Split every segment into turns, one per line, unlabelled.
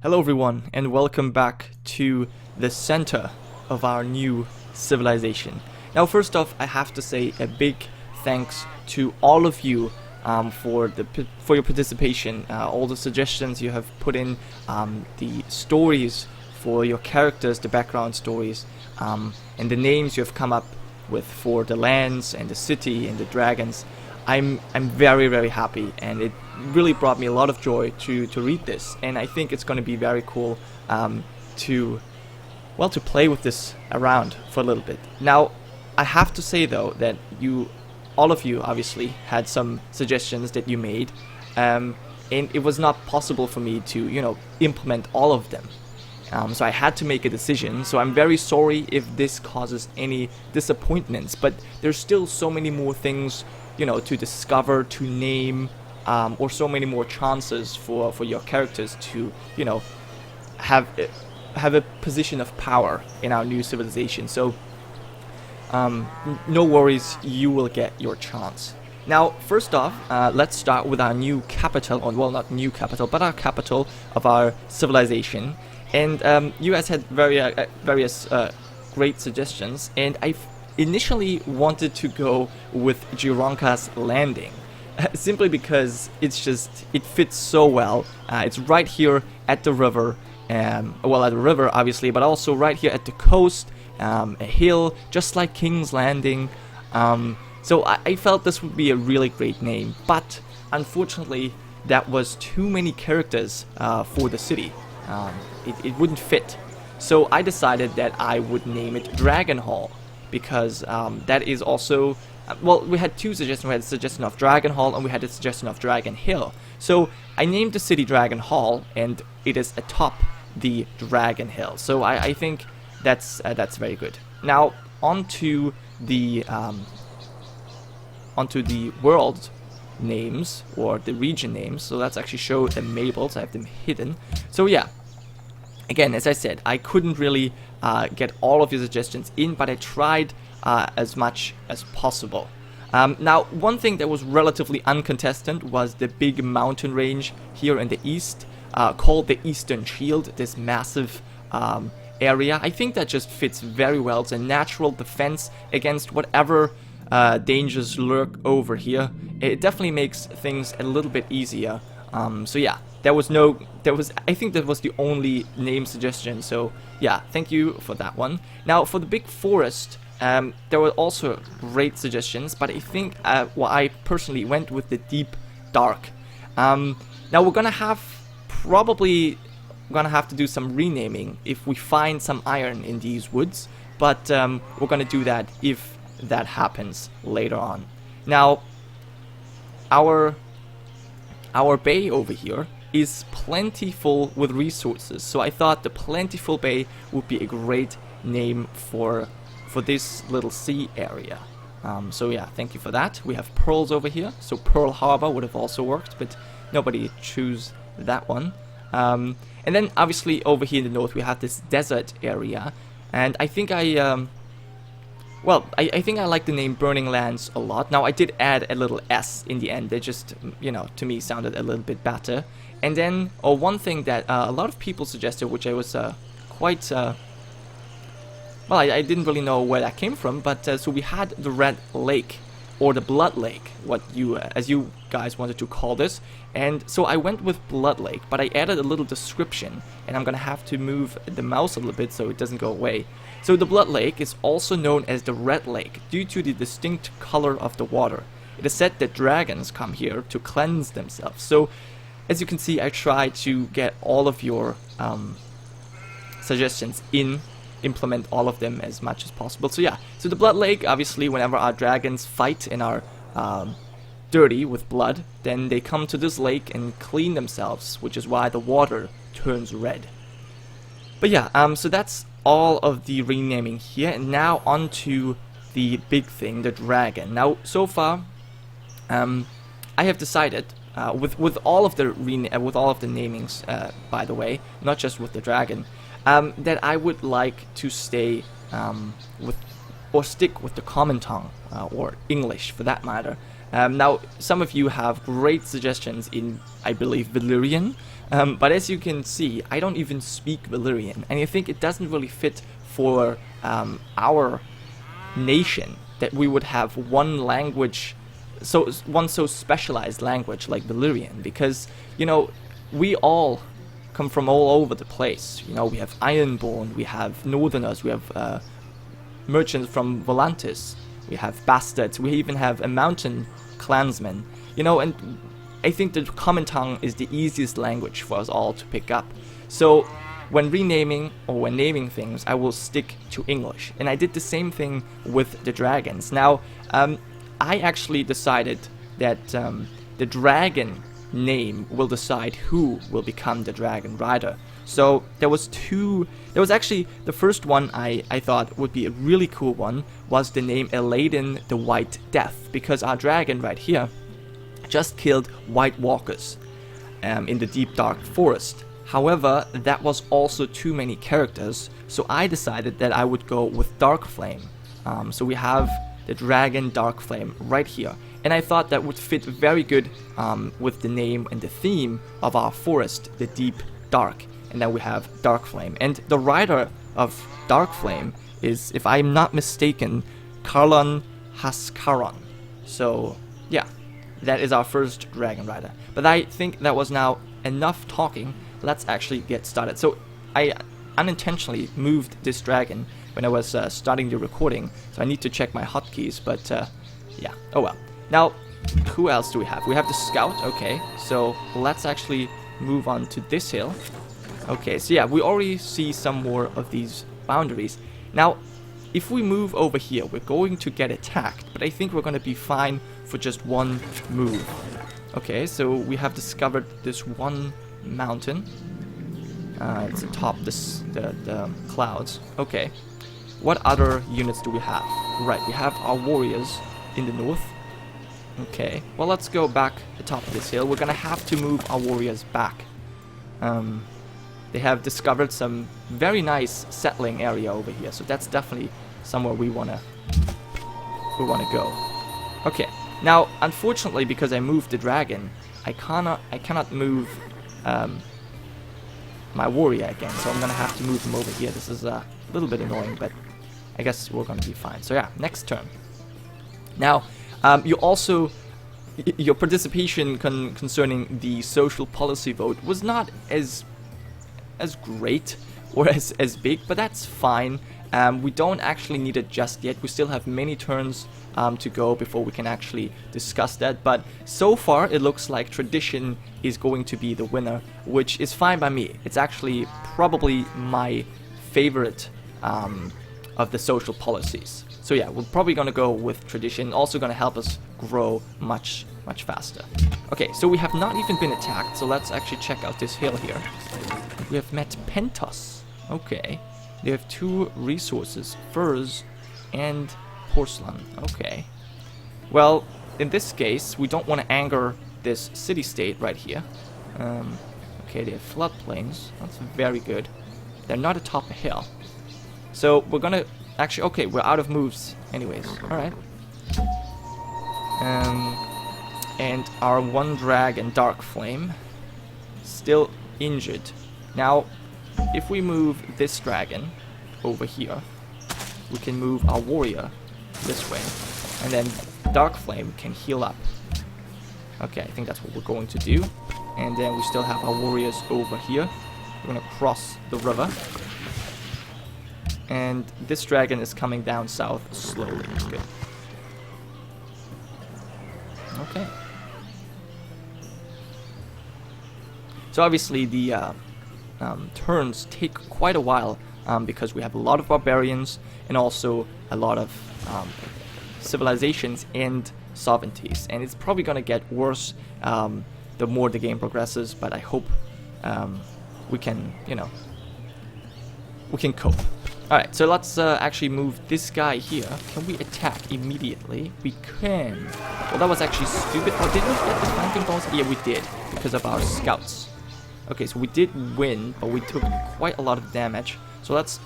Hello everyone and welcome back to the center of our new civilization. Now first off, I have to say a big thanks to all of you for your participation, all the suggestions you have put in, the stories for your characters, the background stories, and the names you have come up with for the lands and the city and the dragons. I'm very happy, and it really brought me a lot of joy to read this, and I think it's going to be very cool to play with this around for a little bit. Now I have to say though that all of you obviously had some suggestions that you made, and it was not possible for me to implement all of them. So I had to make a decision, so I'm very sorry if this causes any disappointments, but there's still so many more things to discover, to name, or so many more chances for your characters to have a position of power in our new civilization. So no worries, you will get your chance. Now first off, let's start with our new capital, or well, not new capital, but our capital of our civilization. And you guys had various great suggestions, and I initially wanted to go with Gironca's landing, simply because it fits so well. It's right here at the river, well, at the river obviously, but also right here at the coast, a hill, just like King's Landing. So I felt this would be a really great name, but unfortunately that was too many characters for the city. It wouldn't fit. So I decided that I would name it Dragon Hall, because that is also, well, we had two suggestions. We had a suggestion of Dragon Hall and we had a suggestion of Dragon Hill. So I named the city Dragon Hall, and it is atop the Dragon Hill. So I think that's very good. Now onto the world names, or the region names. So let's actually show them labeled. I have them hidden. So yeah, again, as I said, I couldn't really get all of your suggestions in, but I tried as much as possible. Now, one thing that was relatively uncontested was the big mountain range here in the east, called the Eastern Shield, this massive area. I think that just fits very well. It's a natural defense against whatever dangers lurk over here. It definitely makes things a little bit easier. So yeah, I think that was the only name suggestion. So yeah, thank you for that one. Now for the big forest, there were also great suggestions, but I think I personally went with the Deep Dark. Now we're probably gonna have to do some renaming if we find some iron in these woods, but we're gonna do that if that happens later on. Now our bay over here is plentiful with resources, so I thought the Plentiful Bay would be a great name for this little sea area. So yeah, thank you for that. We have pearls over here, so Pearl Harbor would have also worked, but nobody chose that one. And then obviously over here in the north we have this desert area, and I think I think I like the name Burning Lands a lot. Now I did add a little S in the end. They just, to me sounded a little bit better. And then one thing that a lot of people suggested, which I was quite, I didn't really know where that came from, but so we had the Red Lake, or the Blood Lake, as you guys wanted to call this. And so I went with Blood Lake, but I added a little description, and I'm gonna have to move the mouse a little bit so it doesn't go away. So the Blood Lake is also known as the Red Lake due to the distinct color of the water. It is said that dragons come here to cleanse themselves. So as you can see, I tried to get all of your suggestions implement all of them as much as possible. So yeah, so the Blood Lake, obviously whenever our dragons fight and are dirty with blood, then they come to this lake and clean themselves, which is why the water turns red. But yeah, so that's all of the renaming here, and now on to the big thing, the dragon. Now so far I have decided with all of the namings, by the way, not just with the dragon, that I would like to stay stick with the common tongue, or English for that matter. Now some of you have great suggestions in, I believe, Valyrian, But as you can see, I don't even speak Valyrian, and I think it doesn't really fit for our nation that we would have one language, one so specialized language like Valyrian, because, you know, we all come from all over the place. You know, we have Ironborn, we have Northerners, we have merchants from Volantis, we have bastards, we even have a mountain clansman, you know, and I think the common tongue is the easiest language for us all to pick up. So when renaming or when naming things, I will stick to English. And I did the same thing with the dragons. Now, I actually decided that the dragon name will decide who will become the Dragonrider. So there was actually the first one I thought would be a really cool one was the name Eladen the White Death, because our dragon right here just killed White Walkers in the deep dark forest. However, that was also too many characters, so I decided that I would go with Dark Flame. So we have the dragon Dark Flame right here, and I thought that would fit very good with the name and the theme of our forest, the Deep Dark. And then we have Dark Flame, and the rider of Dark Flame is, if I'm not mistaken, Karlan Haskaran. So yeah, that is our first Dragonrider. But I think that was now enough talking. Let's actually get started. So I unintentionally moved this dragon when I was starting the recording, so I need to check my hotkeys, but yeah, oh well. Now, who else do we have? We have the scout, okay, so let's actually move on to this hill. Okay, so yeah, we already see some more of these boundaries. Now, if we move over here, we're going to get attacked, but I think we're going to be fine for just one move. Okay, so we have discovered this one mountain. It's atop the clouds. Okay, what other units do we have? Right, we have our warriors in the north. Okay, well, let's go back atop this hill. We're going to have to move our warriors back. They have discovered some very nice settling area over here, so that's definitely somewhere we wanna go. Okay, now unfortunately, because I moved the dragon, I cannot move my warrior again, so I'm gonna have to move him over here. This is a little bit annoying, but I guess we're gonna be fine. So yeah, next turn. Now, your participation concerning the social policy vote was not as great or as big, but that's fine. We don't actually need it just yet. We still have many turns to go before we can actually discuss that, but so far it looks like tradition is going to be the winner, which is fine by me. It's actually probably my favorite of the social policies. So yeah, we're probably gonna go with tradition, also gonna help us grow much faster. Okay, so we have not even been attacked, so let's actually check out this hill here. We have met Pentos. Okay. They have 2 resources, furs and porcelain. Okay. Well, in this case, we don't want to anger this city-state right here. Okay, they have floodplains. That's very good. They're not atop a hill. So we're gonna actually... Okay, we're out of moves anyways. Alright. And our one dragon, Dark Flame, still injured. Now, if we move this dragon over here, we can move our warrior this way, and then Dark Flame can heal up. Okay, I think that's what we're going to do. And then we still have our warriors over here. We're gonna cross the river. And this dragon is coming down south slowly. Good. Okay. So obviously the turns take quite a while because we have a lot of barbarians and also a lot of civilizations and sovereignties, and it's probably going to get worse the more the game progresses, but I hope we can, we can cope. Alright, so let's actually move this guy here. Can we attack immediately? We can. Well, that was actually stupid. Oh, did we get the flanking bonus? Yeah, we did, because of our scouts. Okay, so we did win, but we took quite a lot of damage. So let's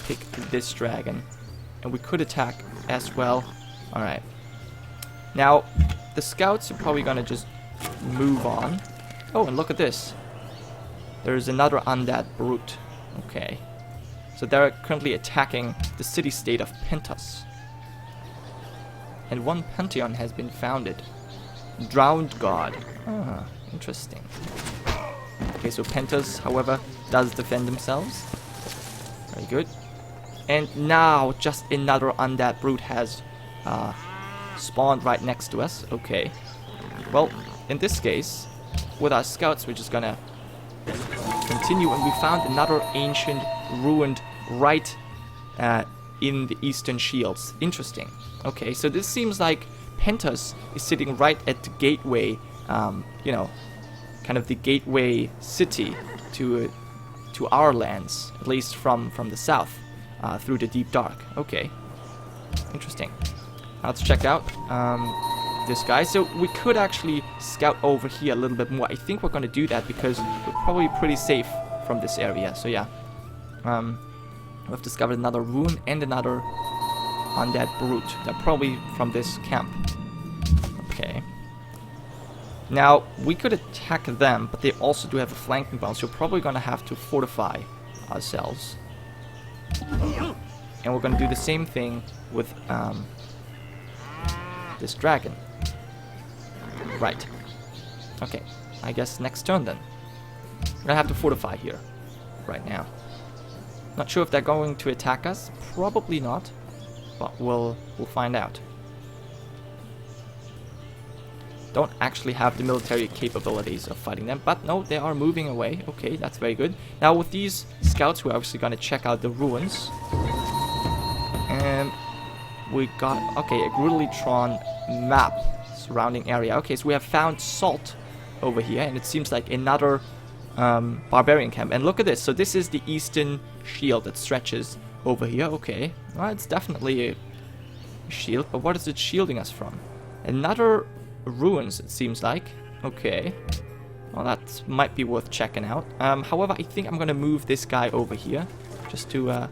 pick this dragon. And we could attack as well. Alright. Now, the scouts are probably gonna just move on. Oh, and look at this. There's another undead brute. Okay. So they're currently attacking the city-state of Pentos. And one pantheon has been founded. Drowned God. Ah, interesting. Okay, so Pentos, however, does defend themselves. Very good. And now just another undead brute has spawned right next to us. Okay. Well, in this case, with our scouts, we're just gonna continue, and we found another ancient ruined right in the eastern shields. Interesting. Okay, so this seems like Pentos is sitting right at the gateway, you know, kind of the gateway city to our lands, at least from the south, through the deep dark. Okay, interesting. Let's check out this guy. So we could actually scout over here a little bit more. I think we're going to do that because we're probably pretty safe from this area. So yeah, we've discovered another ruin and another undead brute. They're probably from this camp. Okay. Now, we could attack them, but they also do have a flanking bound, so we're probably going to have to fortify ourselves. And we're going to do the same thing with this dragon. Right. Okay. I guess next turn then. We're going to have to fortify here right now. Not sure if they're going to attack us. Probably not. But we'll find out. Don't actually have the military capabilities of fighting them, but no, they are moving away. Okay, that's very good. Now with these scouts, we're obviously going to check out the ruins. And we got, okay, a Grudelytron map surrounding area. Okay, so we have found salt over here, and it seems like another barbarian camp. And look at this. So this is the eastern shield that stretches over here. Okay, well, it's definitely a shield, but what is it shielding us from? Another ruins, it seems like. Okay, well, that might be worth checking out. However, I think I'm gonna move this guy over here just to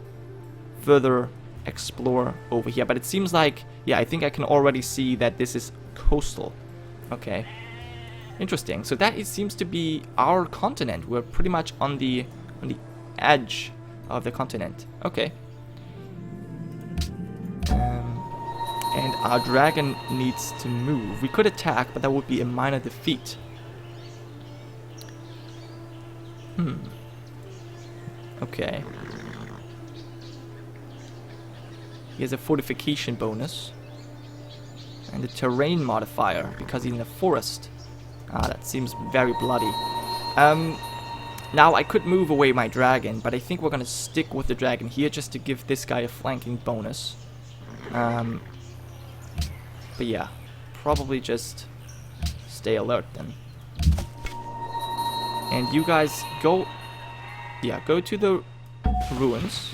further explore over here. But it seems like, yeah, I think I can already see that this is coastal. Okay, interesting. So that it seems to be our continent. We're pretty much on the edge of the continent. Okay. And our dragon needs to move. We could attack, but that would be a minor defeat. Okay. He has a fortification bonus. And a terrain modifier, because he's in the forest. Ah, that seems very bloody. Now, I could move away my dragon, but I think we're going to stick with the dragon here just to give this guy a flanking bonus. But yeah, probably just stay alert then. And you guys go, yeah, go to the ruins.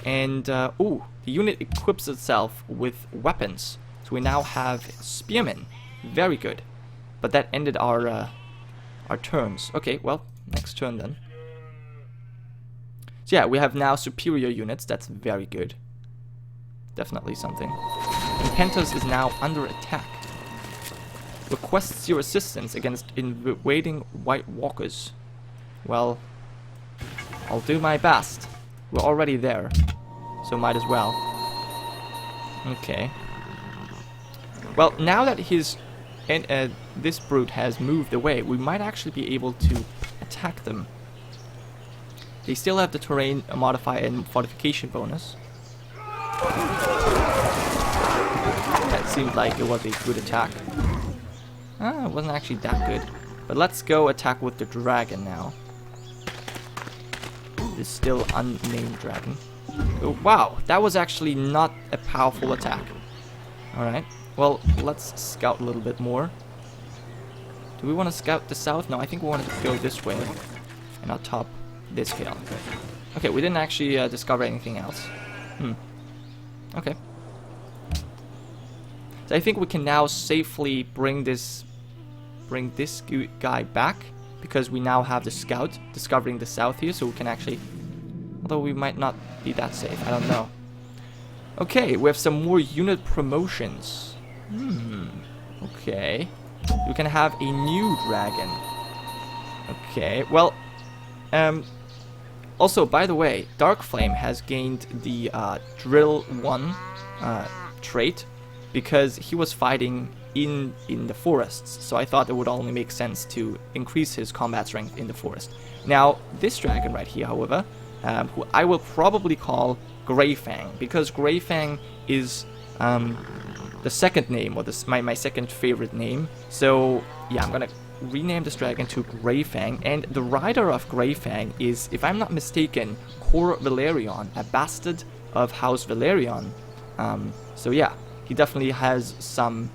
And, ooh, the unit equips itself with weapons. So we now have spearmen. Very good. But that ended our turns. Okay, well, next turn then. So yeah, we have now superior units. That's very good. Definitely something. And Pentos is now under attack. Requests your assistance against invading White Walkers. Well, I'll do my best. We're already there, so might as well. Okay. Well, now that this brute has moved away, we might actually be able to attack them. They still have the terrain modifier and fortification bonus. That seemed like it was a good attack. Ah, it wasn't actually that good. But let's go attack with the dragon now. This still unnamed dragon. Oh, wow, that was actually not a powerful attack. Alright, well, let's scout a little bit more. Do we want to scout the south? No, I think we want to go this way. And I'll top this hill. Okay, we didn't actually discover anything else. Okay. So I think we can now safely bring this guy back, because we now have the scout discovering the south here, so we can actually, although we might not be that safe, I don't know. Okay, we have some more unit promotions. Okay. We can have a new dragon. Okay, well, Also, by the way, Dark Flame has gained the Drill 1 trait because he was fighting in the forests. So I thought it would only make sense to increase his combat strength in the forest. Now, this dragon right here, however, who I will probably call Greyfang, because Greyfang is the second name, or my second favorite name. So yeah, I'm gonna rename this dragon to Greyfang, and the rider of Greyfang is, if I'm not mistaken, Cor Valerion, a bastard of House Valerion. So yeah, he definitely has some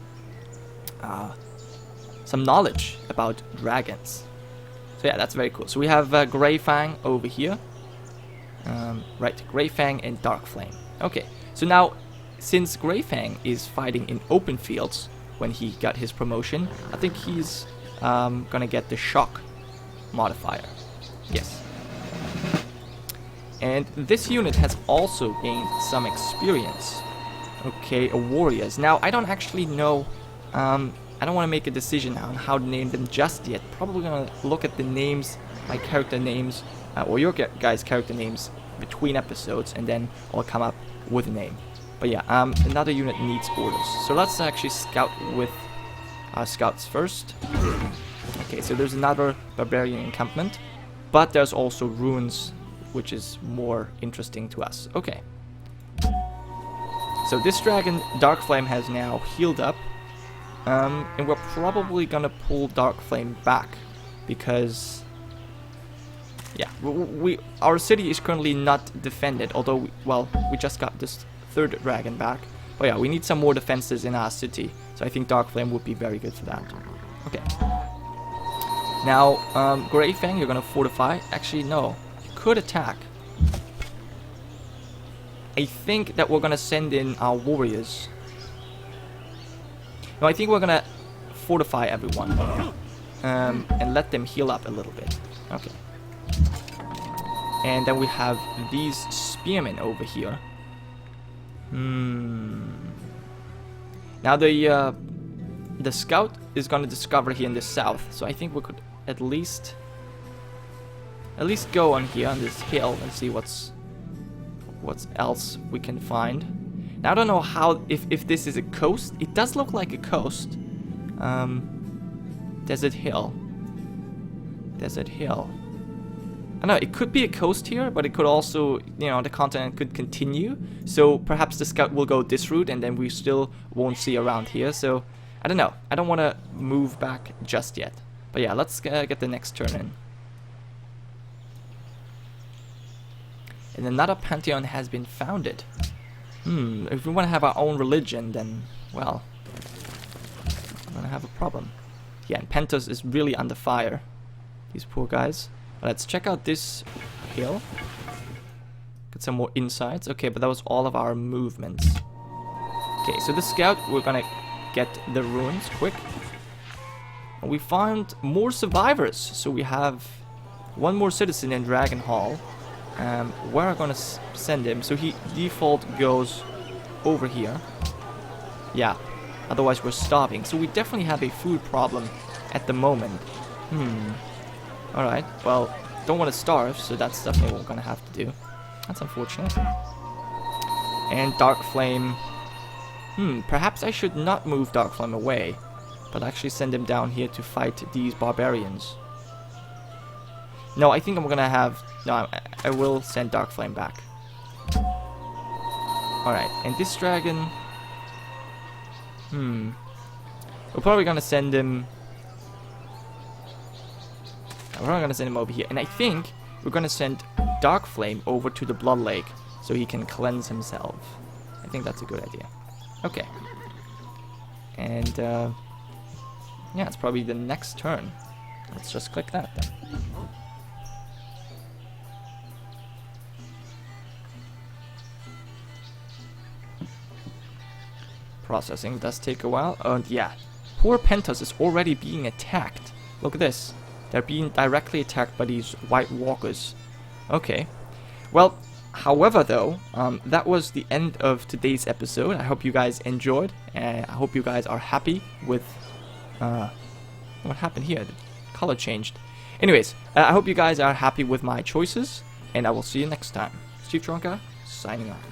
knowledge about dragons. So yeah, that's very cool. So we have Greyfang over here. Right, Greyfang and Dark Flame. Okay, so now, since Greyfang is fighting in open fields when he got his promotion, I think he's gonna get the shock modifier. Yes. And this unit has also gained some experience. Okay, warriors. Now, I don't actually know, I don't want to make a decision on how to name them just yet. Probably gonna look at the names, my character names, or your guys' character names between episodes, and then I'll come up with a name. But yeah, another unit needs orders. So let's actually scout with our scouts first. Okay, so there's another barbarian encampment, but there's also ruins, which is more interesting to us. Okay. So this dragon, Dark Flame, has now healed up. And we're probably gonna pull Dark Flame back, because yeah, our city is currently not defended, although we just got this third dragon back. But yeah, we need some more defenses in our city, so I think Dark Flame would be very good for that. Okay. Now, Greyfang, you're gonna fortify. Actually, no, you could attack. I think that we're gonna send in our warriors. No, I think we're gonna fortify everyone, and let them heal up a little bit. Okay. And then we have these spearmen over here. Now the scout is gonna discover here in the south, so I think we could at least go on here on this hill and see what else we can find. Now I don't know how, if this is a coast. It does look like a coast. Desert hill. Desert hill. I don't know, it could be a coast here, but it could also, you know, the continent could continue. So perhaps the scout will go this route and then we still won't see around here. So I don't know. I don't want to move back just yet. But yeah, let's get the next turn in. And another pantheon has been founded. If we want to have our own religion, then, well, we're going to have a problem. Yeah, and Pentos is really under fire. These poor guys. Let's check out this hill. Get some more insights. Okay, but that was all of our movements. Okay, so the scout, we're gonna get the ruins quick. And we found more survivors. So we have one more citizen in Dragon Hall. Where are we gonna send him? So he default goes over here. Yeah, otherwise we're starving. So we definitely have a food problem at the moment. Alright, well, don't want to starve, so that's definitely what we're gonna have to do. That's unfortunate. And Dark Flame. Perhaps I should not move Dark Flame away, but actually send him down here to fight these barbarians. No, I think I'm gonna have... No, I will send Dark Flame back. Alright, and this dragon... We're probably gonna send him... We're not gonna send him over here, and I think we're gonna send Dark Flame over to the Blood Lake so he can cleanse himself. I think that's a good idea. Okay. And yeah, it's probably the next turn. Let's just click that then. Processing does take a while. And yeah, poor Pentos is already being attacked. Look at this. They're being directly attacked by these White Walkers. Okay. Well, however though, that was the end of today's episode. I hope you guys enjoyed. And I hope you guys are happy with what happened here. The color changed. Anyways, I hope you guys are happy with my choices, and I will see you next time. Civ5 Gironca, signing off.